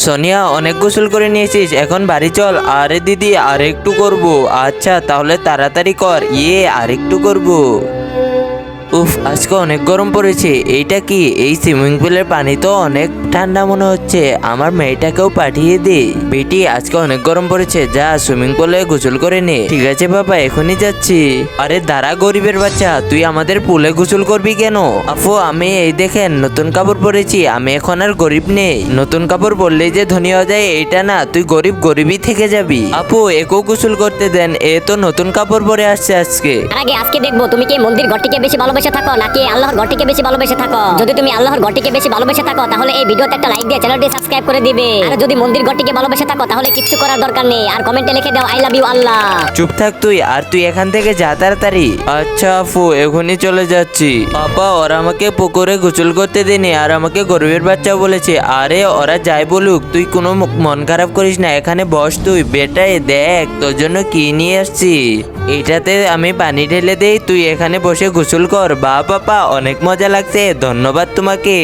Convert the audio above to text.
সোনিয়া অনেক গোসল করে নিয়েছিস, এখন বাড়ি চল। আরে দিদি আর একটু করবো। আচ্ছা তাহলে তাড়াতাড়ি কর। আর একটু করবো। উফ, আজকে অনেক গরম পড়েছে। এইটা কি? এই সুইমিং পুলের পানি তো অনেক ঠান্ডা মনে হচ্ছে। আমার মেয়েটাকেও পাঠিয়ে দে। বেটি, আজকে অনেক গরম পড়েছে, যা সুইমিং পুলে গোসল করে নে। ঠিক আছে বাবা, এখনই যাচ্ছি। আরে দাঁড়া গরিবের বাচ্চা, তুই আমাদের পুলে গোসল করবি কেন? আপু, আমি এই দেখেন নতুন কাপড় পরেছি, আমি এখন আর গরিব নেই। নতুন কাপড় পরলেই যে ধনী হয়ে যায় এইটা না, তুই গরিব গরিবই থেকে যাবি। আপু, একেও গোসল করতে দেন, এ তো নতুন কাপড় পরে আসছে আজকে। তার আগে আজকে দেখবো তুমি কি মন্দির ঘরটিকে বেশি ভালোবেসে থাকো নাকি আল্লাহর ঘরটিকে বেশি ভালোবেসে থাকো। যদি তুমি আল্লাহর ঘরটিকে বেশি ভালোবেসে থাকো তাহলে এই ভিডিওতে একটা লাইক দিয়ে চ্যানেলটি সাবস্ক্রাইব করে দিবে। আর যদি মন্দির ঘরটিকে ভালোবেসে থাকো তাহলে কিচ্ছু করার দরকার নেই, আর কমেন্টে লিখে দাও আই লাভ ইউ আল্লাহ। চুপ থাক তুই, আর তুই এখান থেকে যা তাড়াতাড়ি। আচ্ছা আপু, এখনই চলে যাচ্ছি। পাপা, ওরা আমাকে পুকুরে গোসল করতে দেয়নি, আর আমাকে গরিবের বাচ্চা বলেছে। আরে ওরা যাই বলুক, তুই কোনো মন খারাপ করিস না, এখানে বস তুই। বেটাই দেখ তোর জন্য কি নিয়ে আসছি। এটাতে আমি পানি ঢেলে দেই, তুই এখানে বসে গোসল কর। বা পাপা, অনেক মজা লাগছে, ধন্যবাদ তোমাকে।